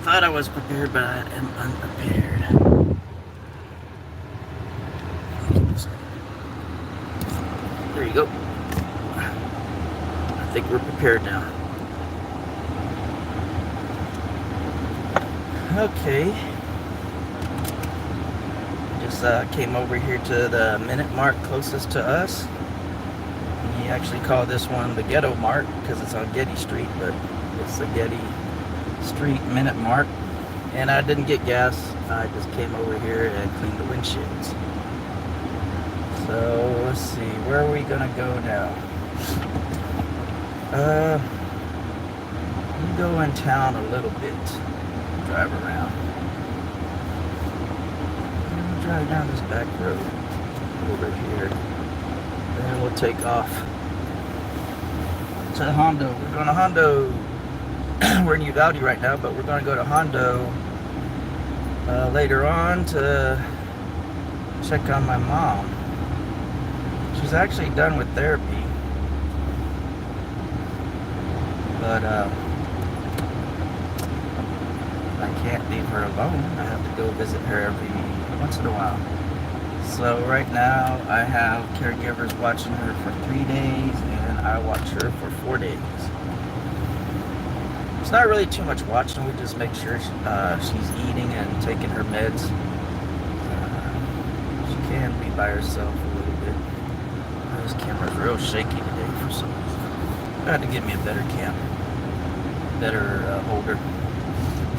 thought I was prepared, but I am unprepared. There you go. I think we're prepared now. Okay. Just came over here to the minute mark closest to us. We actually call this one the Ghetto Mark because it's on Getty Street, but it's the Getty Street minute mark. And I didn't get gas. I just came over here and cleaned the windshields. So let's see, where are we gonna go now? We go in town a little bit. Drive around. We'll drive down this back road over here. Then we'll take off to Hondo. We're going to Hondo. We're in Uvalde right now, but we're going to go to Hondo later on to check on my mom. She's actually done with therapy, but I can't leave her alone. I have to go visit her every once in a while. So right now I have caregivers watching her for 3 days, and I watch her for 4 days. It's not really too much watching. We just make sure she's eating and taking her meds. She can be by herself a little bit. This camera's real shaky today for some reason. I had to get me a better better holder.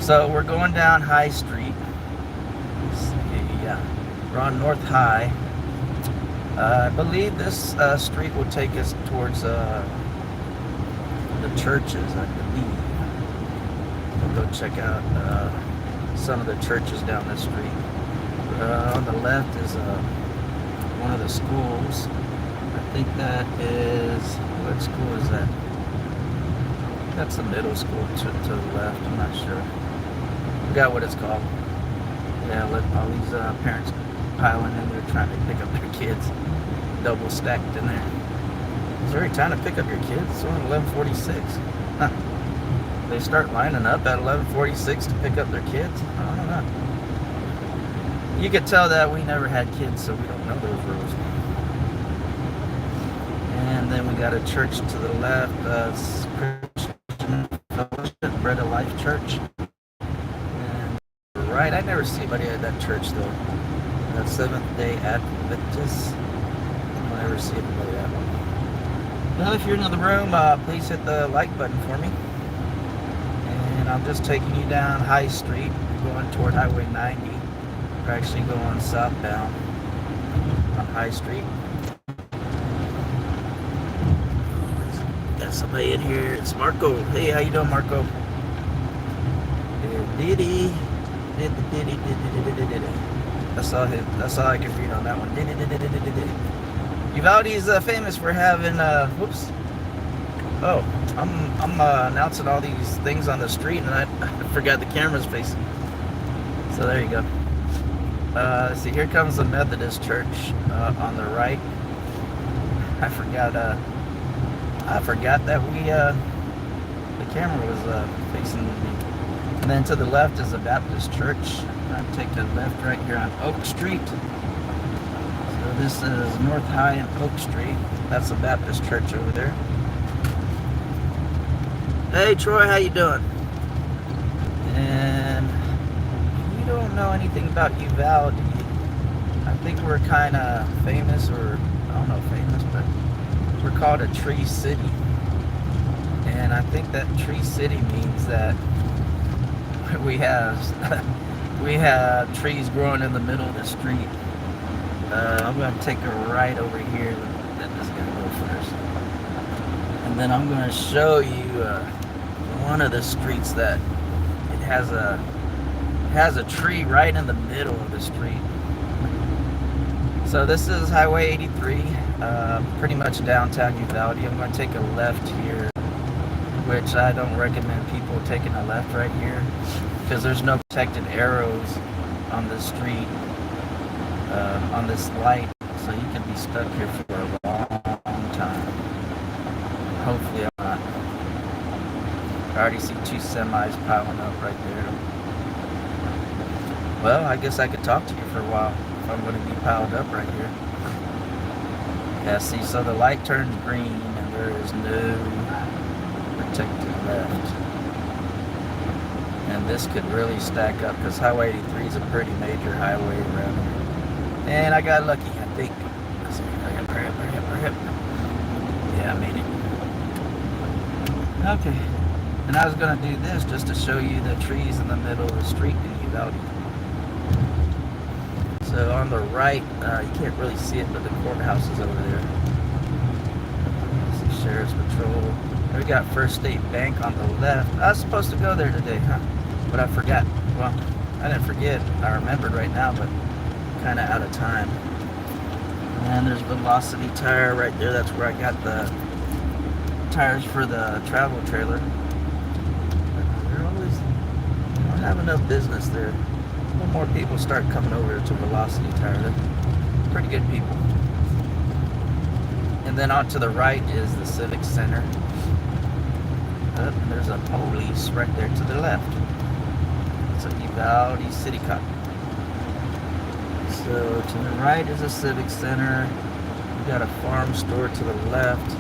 So we're going down High Street. Yeah, we're on North High. I believe this street will take us towards the churches, I believe. We'll go check out some of the churches down this street. On the left is one of the schools. I think that is, what school is that? That's the middle school to the left, I'm not sure. Forgot what it's called. Yeah, with all these parents piling in there trying to pick up their kids. Double stacked in there. Is there any time to pick up your kids? It's only 11:46. Huh. They start lining up at 11:46 to pick up their kids? I don't know. You could tell that we never had kids, so we don't know those rules. And then we got a church to the left, Christian Fellowship, Bread of Life Church. And right, I never see anybody at that church though. That Seventh-day Adventist. I don't ever see anybody at one. Well, if you're in the room, please hit the like button for me. And I'm just taking you down High Street, going toward Highway 90. We're actually going southbound on High Street. Got somebody in here. It's Marco. Hey, how you doing, Marco? Diddy. That's all I can read on that one. Uvalde is famous for having whoops. Oh, I'm announcing all these things on the street, and I forgot the camera's facing. So there you go. See, here comes the Methodist Church on the right. I forgot that the camera was facing me. And then to the left is the Baptist Church. I'm taking the left right here on Oak Street. So this is North High and Oak Street. That's the Baptist Church over there. Hey Troy, how you doing? And if you don't know anything about Uvalde, I think we're kind of famous, or I don't know famous, but we're called a tree city. And I think that tree city means that we have trees growing in the middle of the street. I'm going to take a right over here. Let this guy go first. And then I'm going to show you one of the streets that it has a tree right in the middle of the street. So this is Highway 83, pretty much downtown Uvalde. I'm going to take a left here, which I don't recommend people taking a left right here, because there's no protected arrows on the street, on this light, so you can be stuck here for a long time. Hopefully I'm not. I already see 2 semis piling up right there. Well, I guess I could talk to you for a while if I'm going to be piled up right here. Yeah, see, so the light turns green and there is no protected left. And this could really stack up because Highway 83 is a pretty major highway around here. And I got lucky, I think. Let's see, hurry up. Yeah, I made it. Okay. And I was going to do this just to show you the trees in the middle of the street in Uvalde. So on the right, you can't really see it, but the courthouse is over there. See Sheriff's Patrol. We got First State Bank on the left. I was supposed to go there today, but I forgot. Well, I didn't forget. I remembered right now, but kind of out of time. And there's Velocity Tire right there. That's where I got the tires for the travel trailer. They're always don't have enough business there. When more people start coming over to Velocity Tire, they're pretty good people. And then on to the right is the Civic Center. And there's a police right there to the left. It's a Uvalde City Cop. So to the right is a Civic Center. We got a farm store to the left.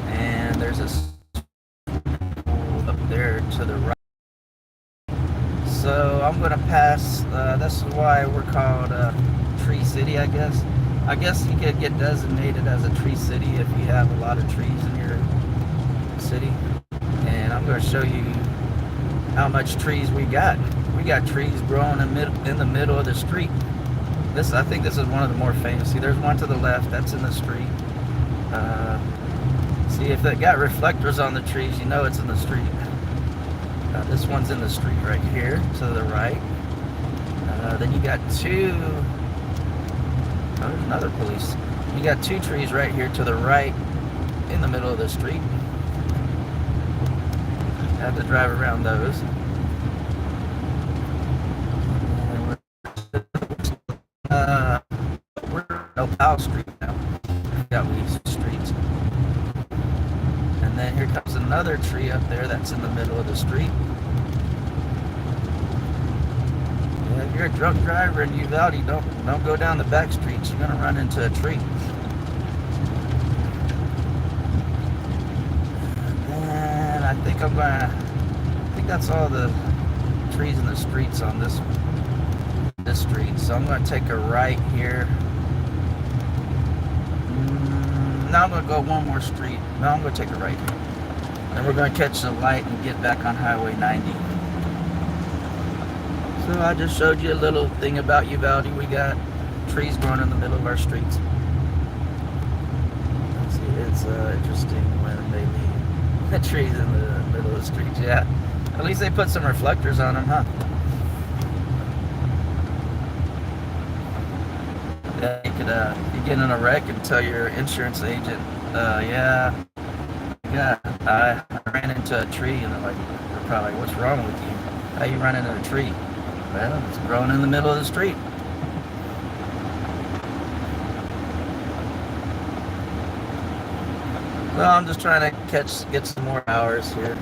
And there's a school up there to the right. So I'm going to pass, this is why we're called Tree City, I guess. I guess you could get designated as a tree city if you have a lot of trees in your city. And I'm going to show you how much trees we got. We got trees growing in the middle of the street. I think this is one of the more famous. See, there's one to the left, that's in the street. See, if they got reflectors on the trees, you know it's in the street. This one's in the street right here to the right. Then you got two. Oh, there's another police. You got 2 trees right here to the right in the middle of the street. Have to drive around those. We're on Powell Street now. We got these streets. And then here comes another tree up there that's in the middle of the street. Yeah, if you're a drunk driver in Uvalde, don't go down the back streets. You're gonna run into a tree. And I think that's all the trees in the streets on this street. So I'm gonna take a right here. Now I'm going to go one more street. No, I'm going to take a right here. Then we're going to catch the light and get back on Highway 90. So I just showed you a little thing about Uvalde. We got trees growing in the middle of our streets. Let's see, it's interesting when they leave the trees in the middle of the streets. Yeah, at least they put some reflectors on them, huh? Yeah, you could you get in a wreck and tell your insurance agent, yeah, I ran into a tree, and they're probably like, what's wrong with you? How you run into a tree? Well, it's growing in the middle of the street. So I'm just trying to get some more hours here.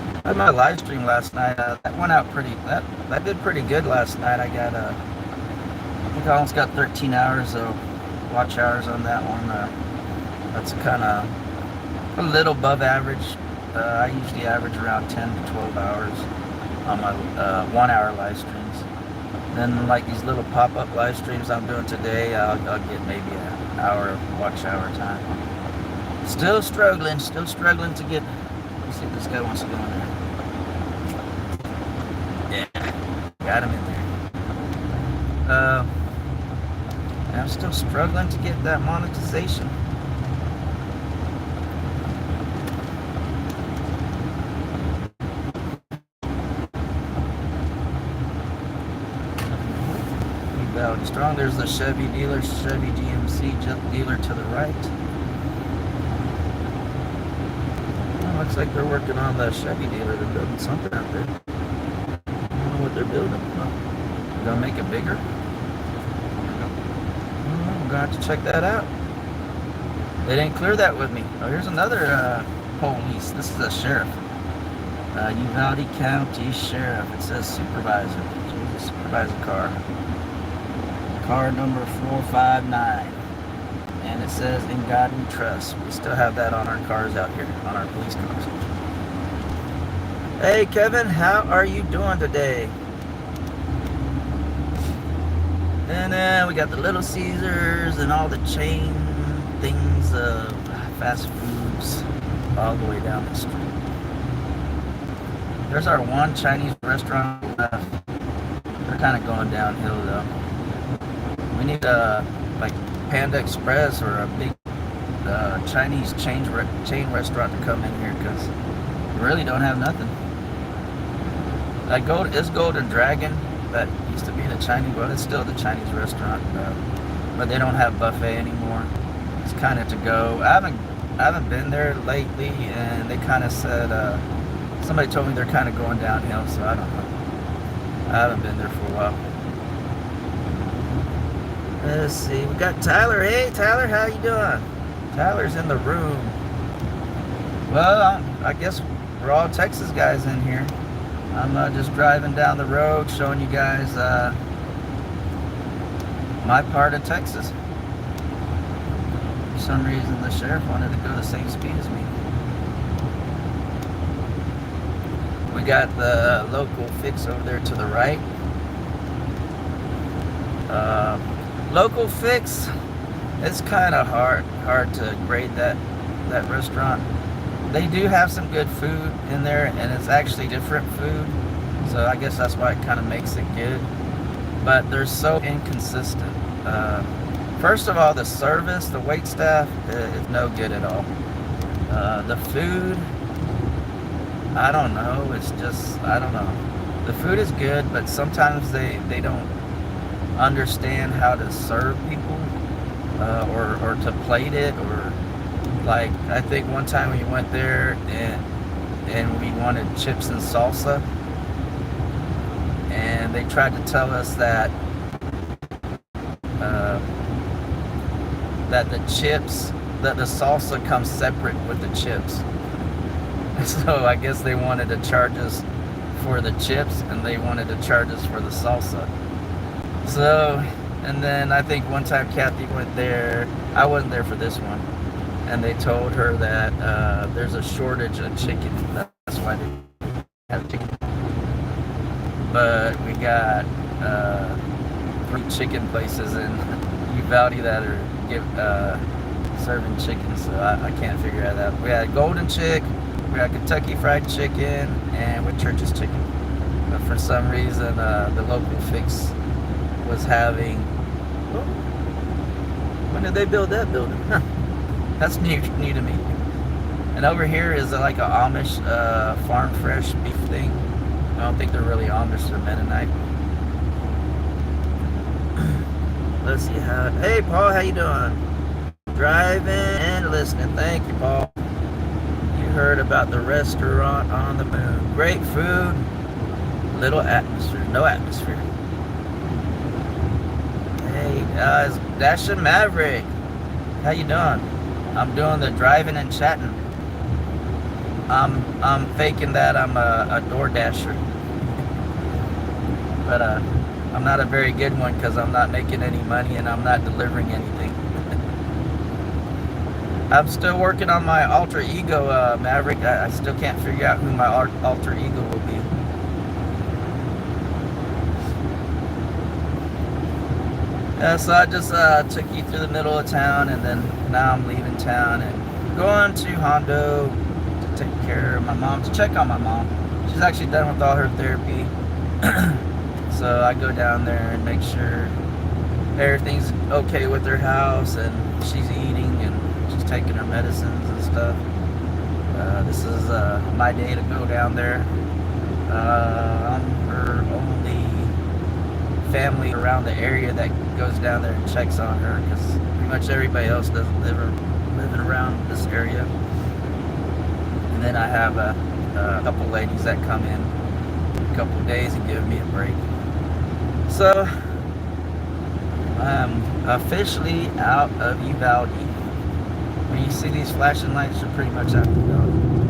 I had my live stream last night. That went out that did pretty good last night. I think I almost got 13 hours of watch hours on that one. That's kind of a little above average. I usually average around 10 to 12 hours on my 1 hour live streams. Then like these little pop-up live streams I'm doing today, I'll get maybe an hour of watch hour time. Still struggling to get. Let's see if this guy wants to go in there. Yeah, got him in there. I'm still struggling to get that monetization. Uvalde strong. There's the Chevy dealer, Chevy GMC dealer to the right. Well, looks like they're working on the Chevy dealer. They're building something out there. I don't know what they're building. They're gonna make it bigger. I'm gonna have to check that out. They didn't clear that with me. Oh, here's another police. This is a sheriff. Uvalde County Sheriff. It says supervisor. Jesus, supervisor car. Car number 459. And it says, "In God We Trust." We still have that on our cars out here, on our police cars. Hey, Kevin, how are you doing today? And then we got the Little Caesars and all the chain things of fast foods all the way down the street. There's our one Chinese restaurant left. They're kind of going downhill though. We need like Panda Express or a big Chinese chain restaurant to come in here, because we really don't have nothing. Like it's Golden Dragon, that used to be the Chinese, well, it's still the Chinese restaurant, but they don't have buffet anymore. It's kind of to go. I haven't been there lately, and they kind of said somebody told me they're kind of going downhill, so I don't know. I haven't been there for a while. Let's see, we got Tyler. Hey, Tyler, how you doing? Tyler's in the room. Well, I guess we're all Texas guys in here. I'm just driving down the road, showing you guys my part of Texas. For some reason, the sheriff wanted to go the same speed as me. We got the local fix over there to the right. Local fix, it's kind of hard to grade that restaurant. They do have some good food in there, and it's actually different food, so I guess that's why it kind of makes it good. But they're so inconsistent. First of all, the service, the wait staff is no good at all. The food, I don't know. It's just, I don't know. The food is good, but sometimes they don't understand how to serve people, or to plate it, or like, I think one time we went there and we wanted chips and salsa, and they tried to tell us that the chips, that the salsa comes separate with the chips. So I guess they wanted to charge us for the chips, and they wanted to charge us for the salsa. So, and then I think one time Kathy went there. I wasn't there for this one. And they told her that there's a shortage of chicken. That's why they have chicken. But we got 3 chicken places in Uvalde that are serving chicken, so I can't figure that out. We had Golden Chick, we had Kentucky Fried Chicken, and with Church's Chicken. But for some reason, the local fix was having. When did they build that building? Huh. That's new to me. And over here is like a Amish farm fresh beef thing. I don't think they're really Amish, they're Mennonite. Let's see how. Hey, Paul, how you doing? Driving and listening. Thank you, Paul. You heard about the restaurant on the moon. Great food, little atmosphere. No atmosphere. Hey guys, Dashin Maverick, how you doing? I'm doing the driving and chatting. I'm faking that I'm a door dasher, but I'm not a very good one, because I'm not making any money and I'm not delivering anything. I'm still working on my alter ego, Maverick. I still can't figure out who my alter ego will be. So I just took you through the middle of town, and then now I'm leaving town and going to Hondo to take care of my mom, to check on my mom. She's actually done with all her therapy. So I go down there and make sure everything's okay with her house, and she's eating and she's taking her medicines and stuff. This is my day to go down there. I'm her only family around the area that goes down there and checks on her, because pretty much everybody else doesn't living around this area. And then I have a couple ladies that come in a couple days and give me a break. So I'm officially out of Uvalde. When you see these flashing lights, you're pretty much out of Uvalde.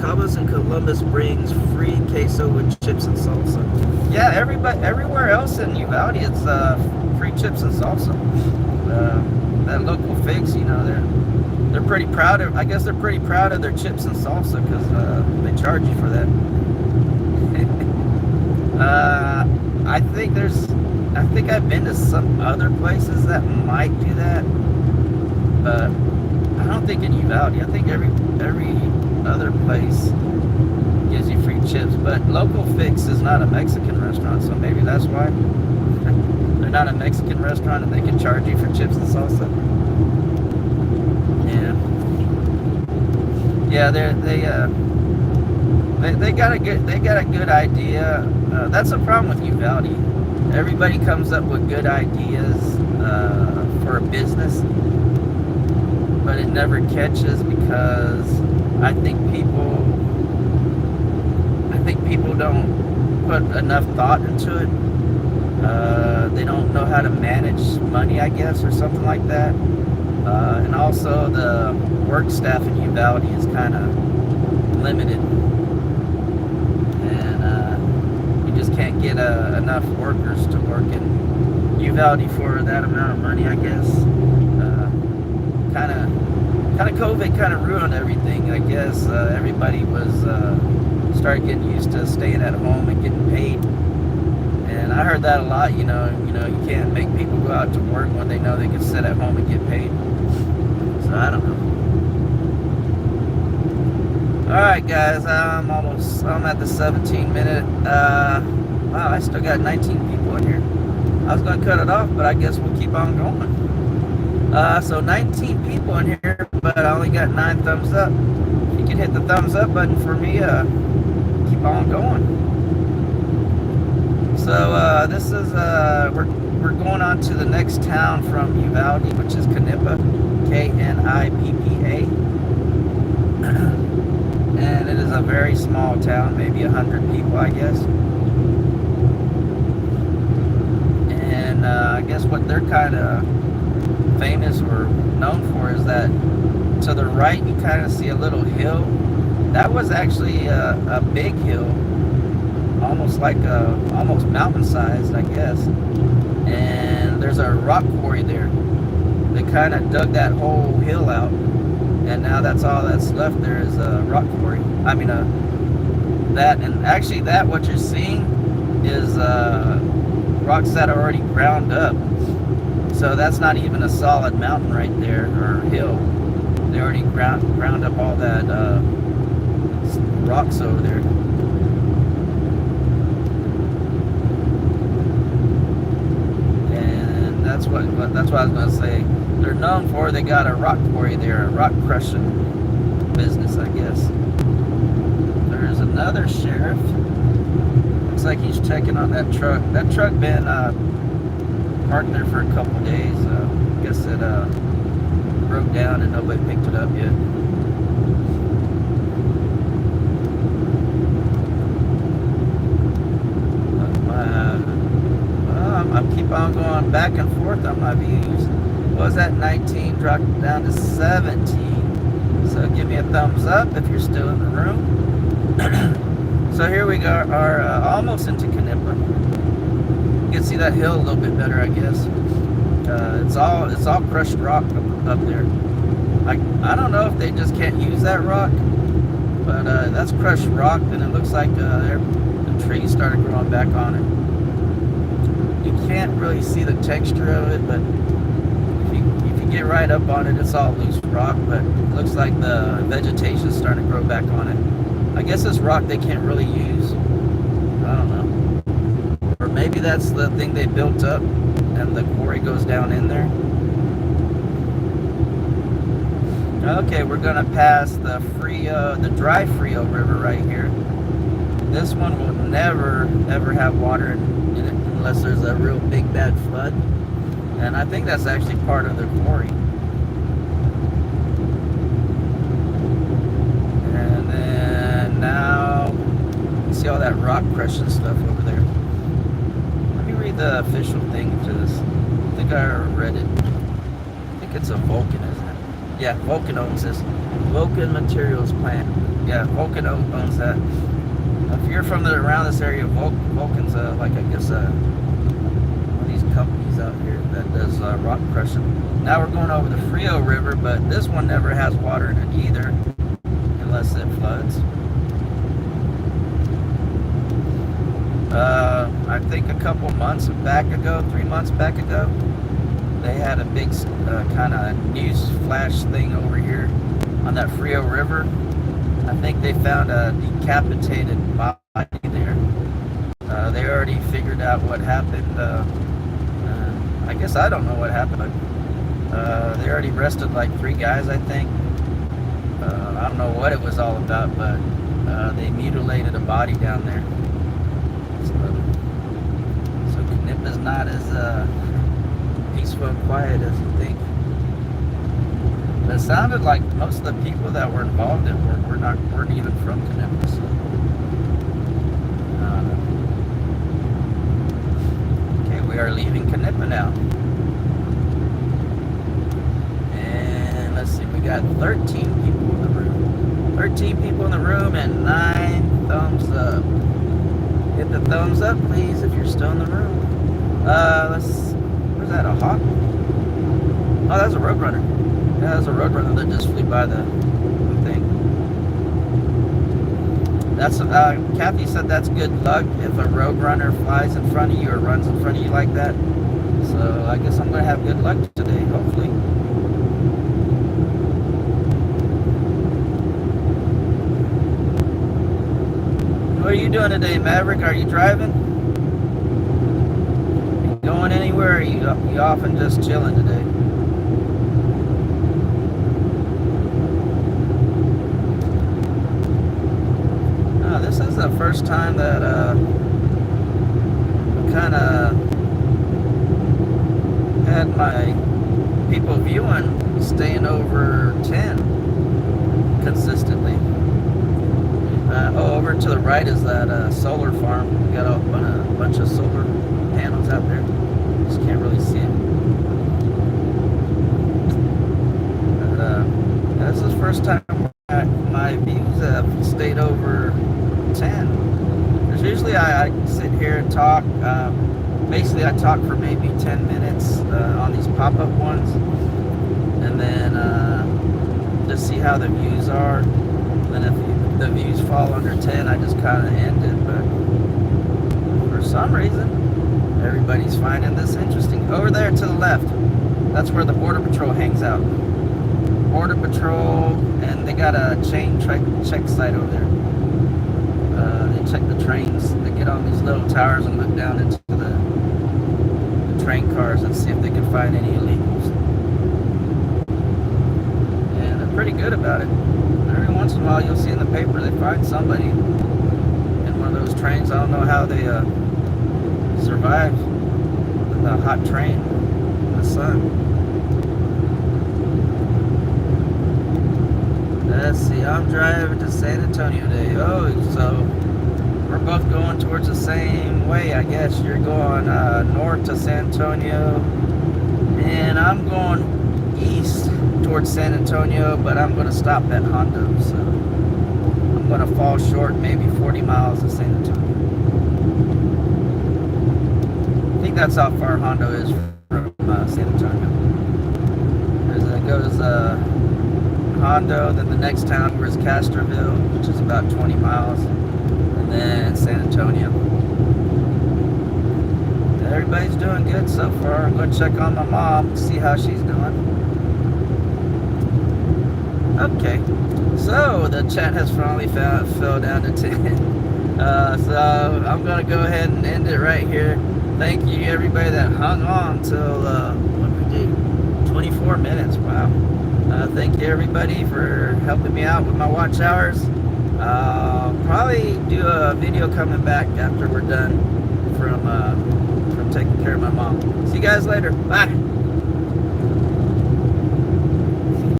Cabos and Columbus brings free queso with chips and salsa. Yeah, everywhere else in Uvalde, it's free chips and salsa. That local fix, you know, they're pretty proud of. I guess they're pretty proud of their chips and salsa because they charge you for that. I think I've been to some other places that might do that, but I don't think in Uvalde. I think every other place gives you free chips, but Local Fix is not a Mexican restaurant, so maybe that's why. They're not a Mexican restaurant and they can charge you for chips and salsa. Yeah, they got a good idea. That's a problem with Uvalde. Everybody comes up with good ideas for a business, but it never catches because I think people don't put enough thought into it. They don't know how to manage money, I guess, or something like that. And also the work staff in Uvalde is kind of limited, and you just can't get enough workers to work in Uvalde for that amount of money, I guess. Kind of COVID kind of ruined everything, I guess. Everybody was started getting used to staying at home and getting paid, and I heard that a lot. You know, you can't make people go out to work when they know they can sit at home and get paid. So I don't know. All right, guys, I'm at the 17-minute. Wow, I still got 19 people in here. I was gonna cut it off, but I guess we'll keep on going. So 19 people in here, but I only got 9 thumbs up. If you could hit the thumbs up button for me, keep on going. So this is we're going on to the next town from Uvalde, which is Knippa, Knippa, and it is a very small town, maybe 100 people, I guess. And I guess what they're kind of famous or known for is that to the right you kind of see a little hill. That was actually a big hill, almost like almost mountain sized, I guess. And there's a rock quarry there. They kind of dug that whole hill out, and now that's all that's left there is a rock quarry. I mean that, and actually that what you're seeing is rocks that are already ground up. So that's not even a solid mountain right there, or hill. They already ground up all that rocks over there. And that's what I was gonna say. They're known for. They got a rock quarry there, a rock crushing business, I guess. There's another sheriff. Looks like he's checking on that truck. That truck been parked there for a couple days. I guess it broke down and nobody picked it up yet. I keep on going back and forth on my views. What was that? 19 dropped down to 17. So give me a thumbs up if you're still in the room. So here we are almost into Knippa. You can see that hill a little bit better, I guess. It's all crushed rock up there. I don't know if they just can't use that rock, but that's crushed rock, and it looks like the trees started growing back on it. You can't really see the texture of it, but if you get right up on it, it's all loose rock, but it looks like the vegetation's starting to grow back on it. I guess this rock they can't really use. I don't know. Or maybe that's the thing they built up and the quarry goes down in there. Okay, we're gonna pass the dry Frio River right here. This one will never ever have water in it unless there's a real big bad flood. And I think that's actually part of the quarry. And then now you see all that rock crushing stuff over there. Let me read the official thing to this. I think I read it. I think it's a Vulcan, isn't it? Yeah, Vulcan owns this. Vulcan Materials Plant. Yeah, Vulcan owns that. If you're from around this area, Vulcan's like, I guess, one of these companies out here that does rock crushing. Now we're going over the Frio River, but this one never has water in it either, unless it floods. I think a couple months back ago, 3 months back ago, they had a big kind of news flash thing over here on that Frio River. I think they found a decapitated body there. They already figured out what happened. I guess I don't know what happened. They already arrested like 3 guys, I think. I don't know what it was all about, but they mutilated a body down there. So Knippa's not as peaceful and quiet as you think. But it sounded like most of the people that were involved in it weren't even from Knippa. So, okay, we are leaving Knippa now. And let's see, we got 13 people in the room. 13 people in the room and 9 thumbs up. Hit the thumbs up, please, if you're still in the room. Where's that, a hawk? Oh, that's a roadrunner. Yeah, that's a roadrunner that just flew by the thing. That's Kathy said that's good luck if a roadrunner flies in front of you or runs in front of you like that. So I guess I'm gonna have good luck today, hopefully. What are you doing today, Maverick? Are you driving? You going anywhere? Or are you off and just chilling today? This is the first time that kind of had my people viewing staying over 10 consistently. Over to the right is that solar farm. We got a bunch of solar panels out there. Just can't really see it. But this is the first time my views have stayed over 10. Because usually I sit here and talk. Basically, I talk for maybe 10 minutes on these pop-up ones, and then just see how the views are. And if the views fall under 10, I just kind of end it. But for some reason, everybody's finding this interesting. Over there to the left, that's where the Border Patrol hangs out. Border Patrol, and they got a chain check site over there. They check the trains. They get on these little towers and look down into the train cars and see if they can find any illegals. And they're pretty good about it. Every once in a while, you'll see in the paper they find somebody in one of those trains. I don't know how they survive the hot train in the sun. Let's see, I'm driving to San Antonio today. Oh, so we're both going towards the same way, I guess. You're going north to San Antonio, and I'm going east towards San Antonio, but I'm going to stop at Hondo, so I'm going to fall short maybe 40 miles of San Antonio. I think that's how far Hondo is from San Antonio. It goes Hondo, then the next town was Castroville, which is about 20 miles, and then San Antonio. Everybody's doing good so far. I'm going to check on my mom, see how she's doing. Okay, so the chat has finally fell down to 10. So I'm going to go ahead and end it right here. Thank you everybody that hung on till, what did we do? 24 minutes, wow. Thank you everybody for helping me out with my watch hours. I'll probably do a video coming back after we're done from taking care of my mom. See you guys later. Bye.